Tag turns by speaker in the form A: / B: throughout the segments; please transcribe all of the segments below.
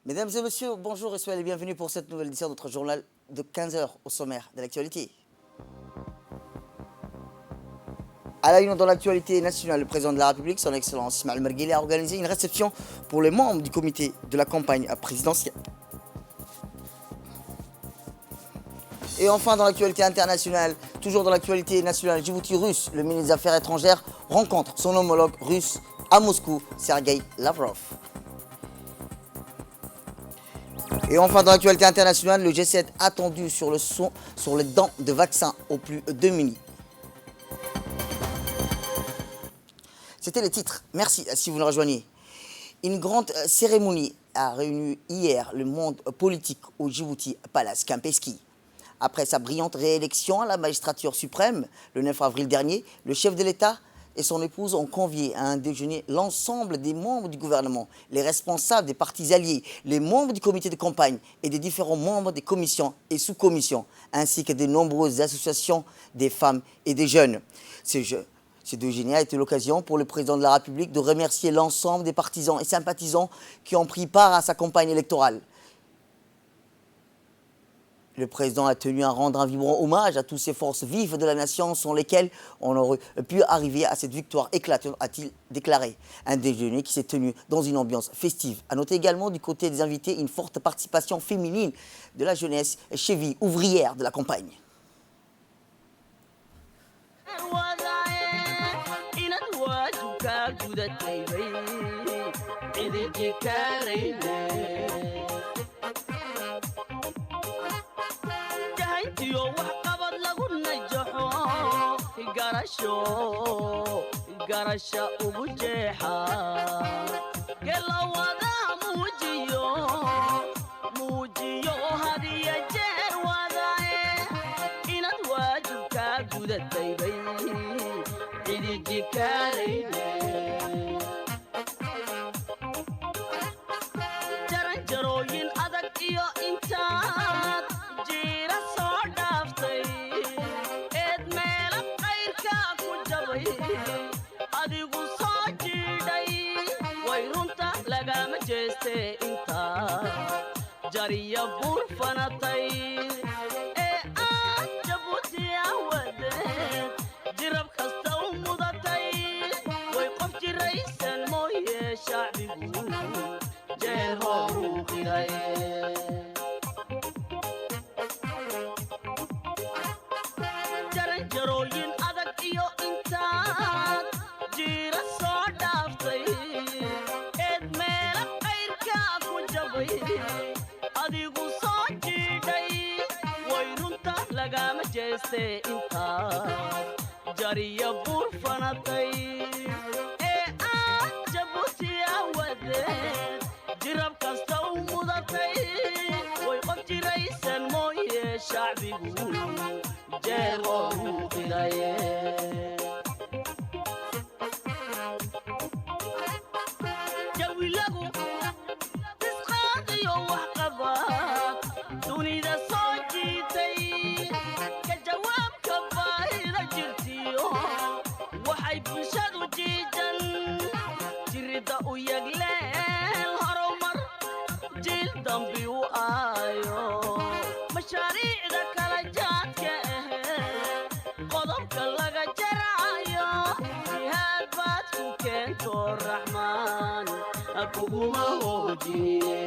A: Mesdames et messieurs, bonjour et soyez les bienvenus pour cette nouvelle édition de notre journal de 15h au sommaire de l'actualité. À la une dans l'actualité nationale, le président de la République, son Excellence Ismaël Mergueli, a organisé une réception pour les membres du comité de la campagne présidentielle. Et enfin, dans l'actualité internationale, toujours dans l'actualité nationale, Djibouti-Russe, le ministre des Affaires étrangères rencontre son homologue russe à Moscou, Sergei Lavrov. Et enfin, dans l'actualité internationale, le G7 attendu sur les dents de vaccins aux plus démunis. C'était les titres. Merci si vous nous rejoignez. Une grande cérémonie a réuni hier le monde politique au Djibouti Palace Kempinski. Après sa brillante réélection à la magistrature suprême le 9 avril dernier, le chef de l'État et son épouse ont convié à un déjeuner l'ensemble des membres du gouvernement, les responsables des partis alliés, les membres du comité de campagne et des différents membres des commissions et sous-commissions, ainsi que de nombreuses associations des femmes et des jeunes. Ce déjeuner a été l'occasion pour le président de la République de remercier l'ensemble des partisans et sympathisants qui ont pris part à sa campagne électorale. Le président a tenu à rendre un vibrant hommage à toutes ces forces vives de la nation sans lesquelles on aurait pu arriver à cette victoire éclatante, a-t-il déclaré. Un déjeuner qui s'est tenu dans une ambiance festive. A noter également du côté des invités une forte participation féminine de la jeunesse cheville ouvrière de la campagne.
B: garasha ugu jeexa gelawada muujiyo hadiya jeer wadae inaad waajibka gudatay bay cidiji kaarayne jaranjarooyin adag iyo intaad jiira soo dhaaftay eed meela qayrka ku jabay adigu soo jiidhay way runta lagama jeeste intaa jariya buur fanatay ee aad jabuuti awadeed jirab kasta u mudatay way qof jiraysan mooye shacbigu jeer horu qiray jaranjarooyin adag iyo intaad jiira soo dhaaftay eed meela qayrka ku jabay adigu soo jiidhay way runta lagama jeeste intaad jariya buur fanatay ee aad jabuuti awadeed jirab kasta u mudatay way qof jiraysan mooye shacbigu jeer horu qilaye jawilagu disqaadiyo wax qabaad dunida soo jiitay ka jawaabka baahida jirtiyo waxay bulshadu jiijan jirida u yagleel horumar jiil dambi u aayo mashaariicda kala jaadka qodobka laga jaraayo jihaad baad ku keento raxmaan kuguma hoojine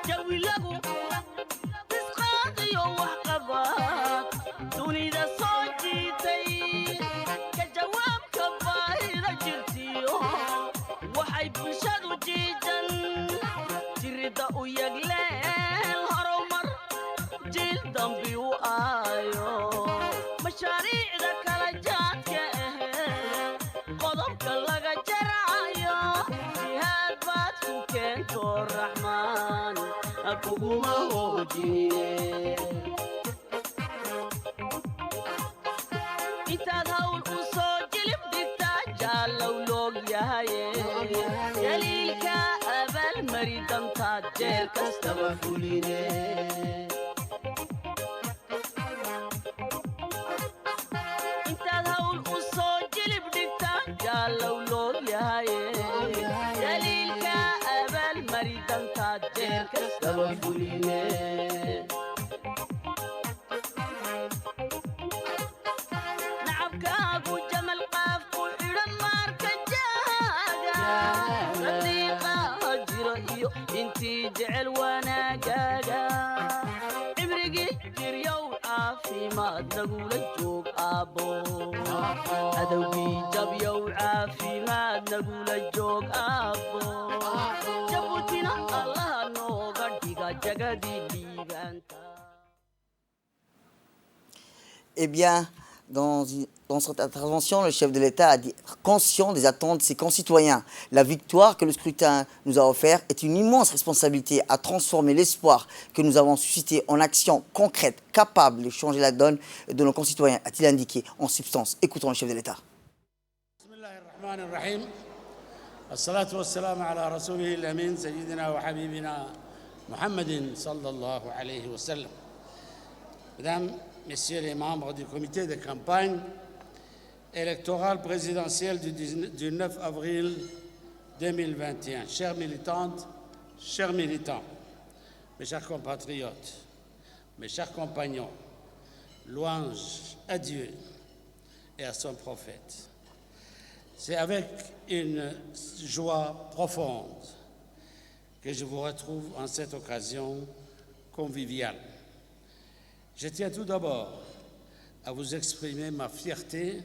B: jawilagu disqaadiyo wax qabaad dunida soo jiitay ka jawaabka baahida jirtiyo waxay bulshadu jiijan jirida u yagleel horumar jiil dambi u aayo mashaariicda kala jaadka qodobka laga jaraayo jihaad baad ku keento raxmaan kuguma hoojine intaad hawl u soo jilib dhigtaa jaallow loog yahaye daliilka abaalmari dantaad jeer kastaba fuline intaad hawl u soo jilib dhigtaa jaallow loog yahaye fuline nacabkaagu jamal qaafku xidhan maarka jaaga sadiiqaa jiro iyo intii jecel wanaagaaga cimrigii jiryow caafimaad nagula joog aabbo adowgii jabyow caafimaad nagula joog aabbo jabuutina allaha nooga dhiga jagadii liibaanta.
A: Eh bien, dans cette intervention, le chef de l'État a dit être conscient des attentes de ses concitoyens. La victoire que le scrutin nous a offerte est une immense responsabilité à transformer l'espoir que nous avons suscité en actions concrètes, capables de changer la donne de nos concitoyens, a-t-il indiqué en substance. Écoutons le chef de l'État.
C: الصلاة والسلام على رسوله الأمين سيدنا وحبيبنا محمد صلى الله عليه وسلم. Mesdames, Messieurs les membres du comité de campagne électorale présidentielle du 9 avril 2021, chères militantes, chers militants, mes chers compatriotes, mes chers compagnons, louange à Dieu et à son prophète. C'est avec une joie profonde que je vous retrouve en cette occasion conviviale. Je tiens tout d'abord à vous exprimer ma fierté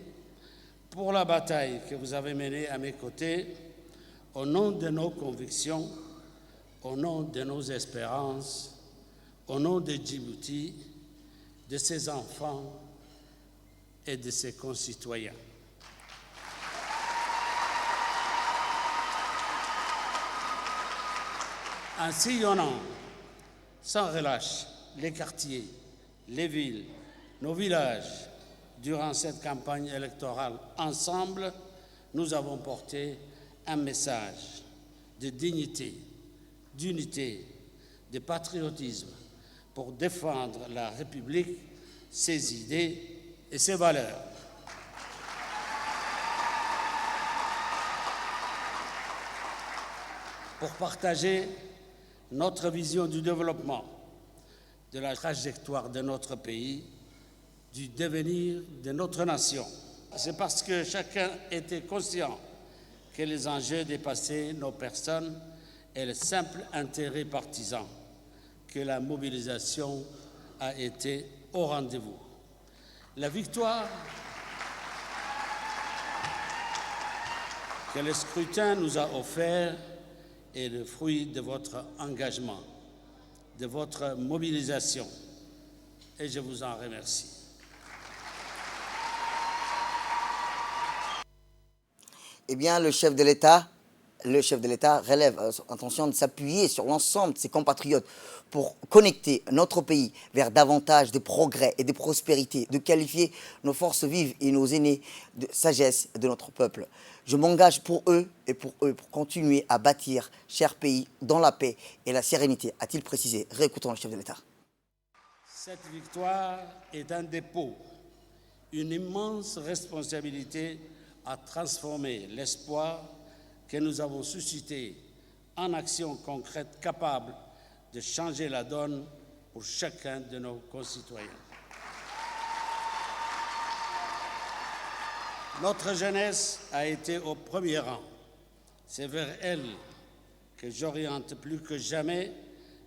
C: pour la bataille que vous avez menée à mes côtés au nom de nos convictions, au nom de nos espérances, au nom de Djibouti, de ses enfants et de ses concitoyens. En sillonnant sans relâche les quartiers, les villes, nos villages, durant cette campagne électorale, ensemble, nous avons porté un message de dignité, d'unité, de patriotisme pour défendre la République, ses idées et ses valeurs. Pour partager notre vision du développement, de la trajectoire de notre pays, du devenir de notre nation. C'est parce que chacun était conscient que les enjeux dépassaient nos personnes et le simple intérêt partisan que la mobilisation a été au rendez-vous. La victoire que le scrutin nous a offert est le fruit de votre engagement, de votre mobilisation, et je vous en remercie.
A: Eh bien, le chef de l'État relève intention de s'appuyer sur l'ensemble de ses compatriotes pour connecter notre pays vers davantage de progrès et de prospérité, de qualifier nos forces vives et nos aînés de sagesse de notre peuple. Je m'engage pour eux pour continuer à bâtir, cher pays, dans la paix et la sérénité, a-t-il précisé. Réécoutons le chef de l'État.
C: Cette victoire est un dépôt, une immense responsabilité à transformer l'espoir que nous avons suscité en actions concrètes capables de changer la donne pour chacun de nos concitoyens. Notre jeunesse a été au premier rang. C'est vers elle que j'oriente plus que jamais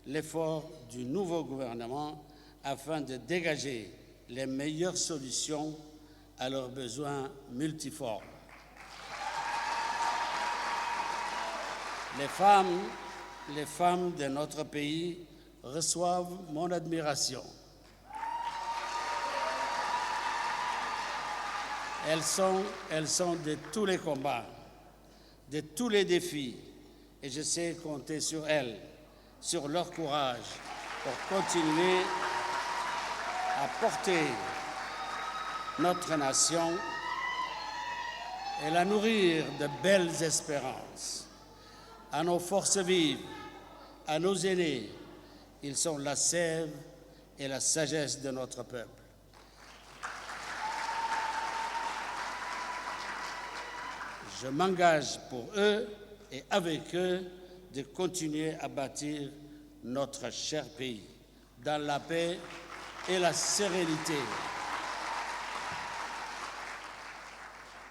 C: l'effort du nouveau gouvernement afin de dégager les meilleures solutions à leurs besoins multiformes. Les femmes de notre pays reçoivent mon admiration. Elles sont de tous les combats, de tous les défis, et je sais compter sur elles, sur leur courage, pour continuer à porter notre nation et la nourrir de belles espérances. À nos forces vives, à nos aînés, ils sont la sève et la sagesse de notre peuple. Je m'engage pour eux et avec eux de continuer à bâtir notre cher pays dans la paix et la sérénité.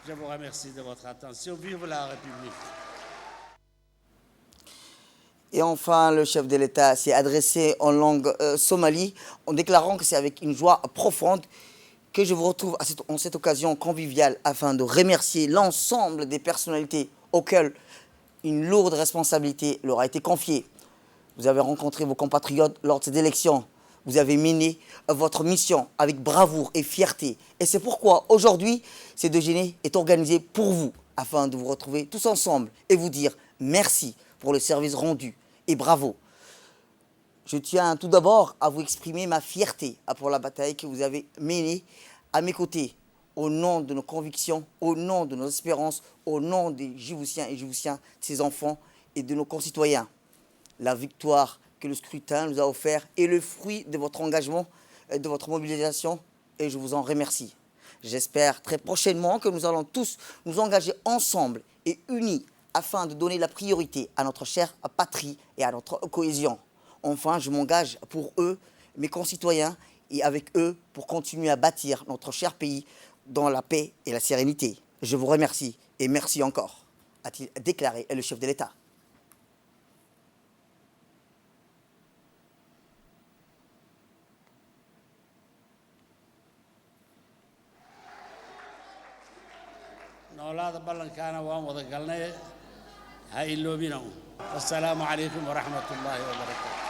C: Je vous remercie de votre attention. Vive la République.
A: Et enfin, le chef de l'État s'est adressé en langue somalie en déclarant que c'est avec une joie profonde que je vous retrouve en cette occasion conviviale afin de remercier l'ensemble des personnalités auxquelles une lourde responsabilité leur a été confiée. Vous avez rencontré vos compatriotes lors de ces élections. Vous avez mené votre mission avec bravoure et fierté. Et c'est pourquoi aujourd'hui, ce déjeuner est organisé pour vous, afin de vous retrouver tous ensemble et vous dire merci pour le service rendu et bravo. Je tiens tout d'abord à vous exprimer ma fierté pour la bataille que vous avez menée à mes côtés, au nom de nos convictions, au nom de nos espérances, au nom des Djiboutiens et Djiboutiens, de ses enfants et de nos concitoyens. La victoire que le scrutin nous a offert est le fruit de votre engagement, de votre mobilisation, et je vous en remercie. J'espère très prochainement que nous allons tous nous engager ensemble et unis afin de donner la priorité à notre chère patrie et à notre cohésion. Enfin, je m'engage pour eux, mes concitoyens, et avec eux pour continuer à bâtir notre cher pays dans la paix et la sérénité. Je vous remercie et merci encore, a-t-il déclaré le chef de l'État.
C: noolaada ballankaana waan wada galnay ha iloobina assalaamu calaykum waraxmatullaahi wabarakaatu.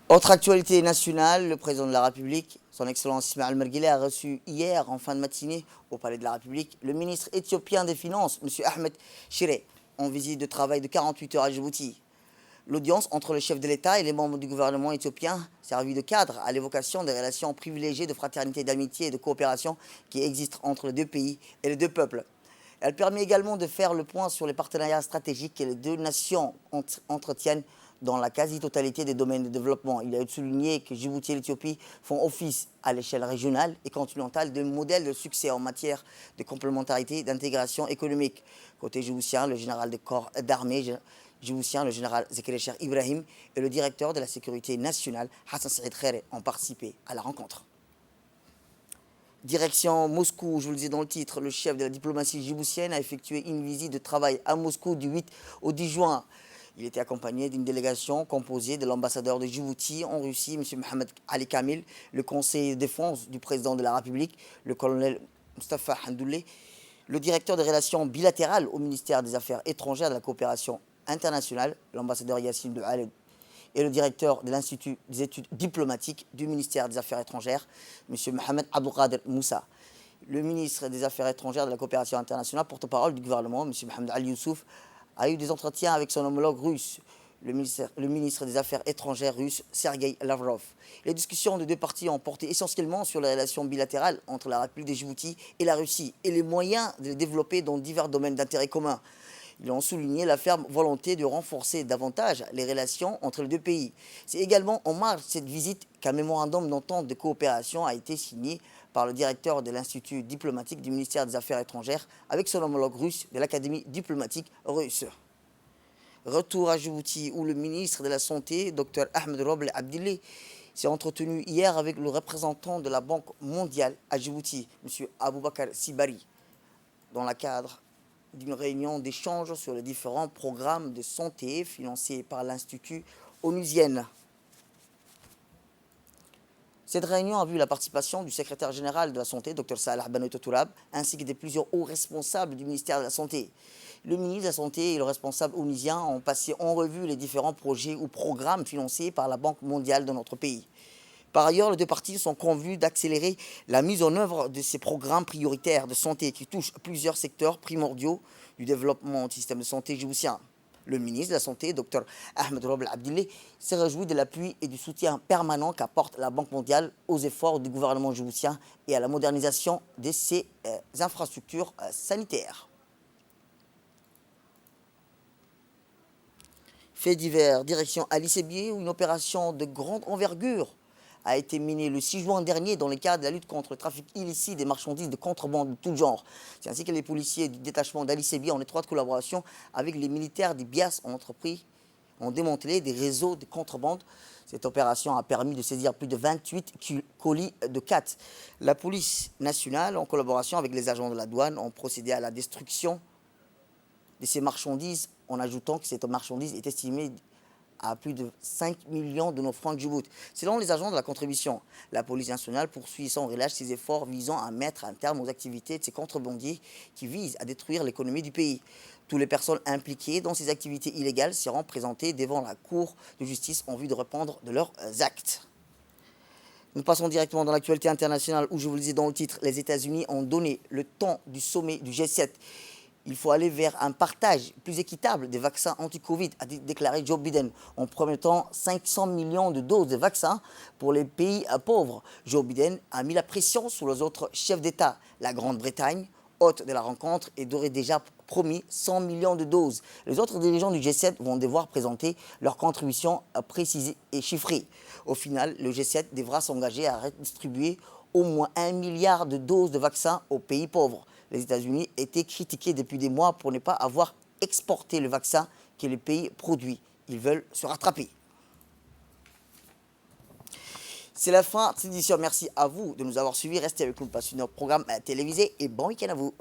A: Autre actualité nationale, le président de la République, son Excellence Ismaël Merguele, a reçu hier, en fin de matinée, au Palais de la République, le ministre éthiopien des Finances, M. Ahmed Shire, en visite de travail de 48 heures à Djibouti. L'audience entre le chef de l'État et les membres du gouvernement éthiopien servit de cadre à l'évocation des relations privilégiées de fraternité, d'amitié et de coopération qui existent entre les deux pays et les deux peuples. Elle permet également de faire le point sur les partenariats stratégiques que les deux nations entretiennent dans la quasi-totalité des domaines de développement. Il a souligné que Djibouti et l'Éthiopie font office à l'échelle régionale et continentale de modèles de succès en matière de complémentarité et d'intégration économique. Côté djiboutien, le général de corps d'armée djiboutien, le général Zakaria Cheikh Ibrahim, et le directeur de la sécurité nationale, Hassan Saïd Khaire, ont participé à la rencontre. Direction Moscou, je vous le disais dans le titre, le chef de la diplomatie djiboutienne a effectué une visite de travail à Moscou du 8 au 10 juin. Il était accompagné d'une délégation composée de l'ambassadeur de Djibouti en Russie, M. Mohamed Ali Kamil, le conseiller de défense du président de la République, le colonel Mustafa Handoulé, le directeur des relations bilatérales au ministère des Affaires étrangères et de la coopération internationale, l'ambassadeur Yassine Doualed, et le directeur de l'Institut des études diplomatiques du ministère des Affaires étrangères, M. Mohamed Abdelkader Moussa. Le ministre des Affaires étrangères et de la coopération internationale, porte-parole du gouvernement, M. Mohamed Ali Youssouf, a eu des entretiens avec son homologue russe, le ministre des Affaires étrangères russe, Sergei Lavrov. Les discussions des deux parties ont porté essentiellement sur les relations bilatérales entre la République de Djibouti et la Russie et les moyens de les développer dans divers domaines d'intérêt commun. Ils ont souligné la ferme volonté de renforcer davantage les relations entre les deux pays. C'est également en marge de cette visite qu'un mémorandum d'entente de coopération a été signé par le directeur de l'Institut diplomatique du ministère des Affaires étrangères avec son homologue russe de l'Académie diplomatique russe. Retour à Djibouti où le ministre de la Santé, Dr Ahmed Roble Abdillah, s'est entretenu hier avec le représentant de la Banque mondiale à Djibouti, M. Aboubakar Sibari, dans le cadre d'une réunion d'échange sur les différents programmes de santé financés par l'Institut onusien. Cette réunion a vu la participation du secrétaire général de la Santé, Dr Salah Banout Tourab, ainsi que de plusieurs hauts responsables du ministère de la Santé. Le ministre de la Santé et le responsable onisien ont passé en revue les différents projets ou programmes financés par la Banque mondiale de notre pays. Par ailleurs, les deux parties sont convenues d'accélérer la mise en œuvre de ces programmes prioritaires de santé qui touchent plusieurs secteurs primordiaux du développement du système de santé djiboutien. Le ministre de la Santé, Dr Ahmed Rob Abdillah, s'est réjoui de l'appui et du soutien permanent qu'apporte la Banque mondiale aux efforts du gouvernement djiboutien et à la modernisation de ses infrastructures sanitaires. Fait divers, direction Ali Sébié, où une opération de grande envergure a été menée le 6 juin dernier dans le cadre de la lutte contre le trafic illicite des marchandises de contrebande de tout genre. C'est ainsi que les policiers du détachement d'Ali Sébié, en étroite collaboration avec les militaires du BIAS, ont démantelé des réseaux de contrebande. Cette opération a permis de saisir plus de 28 colis de 4. La police nationale, en collaboration avec les agents de la douane, ont procédé à la destruction de ces marchandises, en ajoutant que cette marchandise est estimée à plus de 5 millions de nos francs de Djibouti. Selon les agents de la contribution, la police nationale poursuit sans relâche ses efforts visant à mettre un terme aux activités de ces contrebandiers qui visent à détruire l'économie du pays. Toutes les personnes impliquées dans ces activités illégales seront présentées devant la Cour de justice en vue de répondre de leurs actes. Nous passons directement dans l'actualité internationale où, je vous le disais dans le titre, les États-Unis ont donné le ton du sommet du G7. Il faut aller vers un partage plus équitable des vaccins anti-Covid, a déclaré Joe Biden, en promettant 500 millions de doses de vaccins pour les pays pauvres. Joe Biden a mis la pression sur les autres chefs d'État. La Grande-Bretagne, hôte de la rencontre, est d'ores et déjà promis 100 millions de doses. Les autres dirigeants du G7 vont devoir présenter leurs contributions précisées et chiffrées. Au final, le G7 devra s'engager à redistribuer au moins 1 milliard de doses de vaccins aux pays pauvres. Les États-Unis étaient critiqués depuis des mois pour ne pas avoir exporté le vaccin que le pays produit. Ils veulent se rattraper. C'est la fin de cette édition. Merci à vous de nous avoir suivis. Restez avec nous pour notre programme télévisé et bon week-end à vous.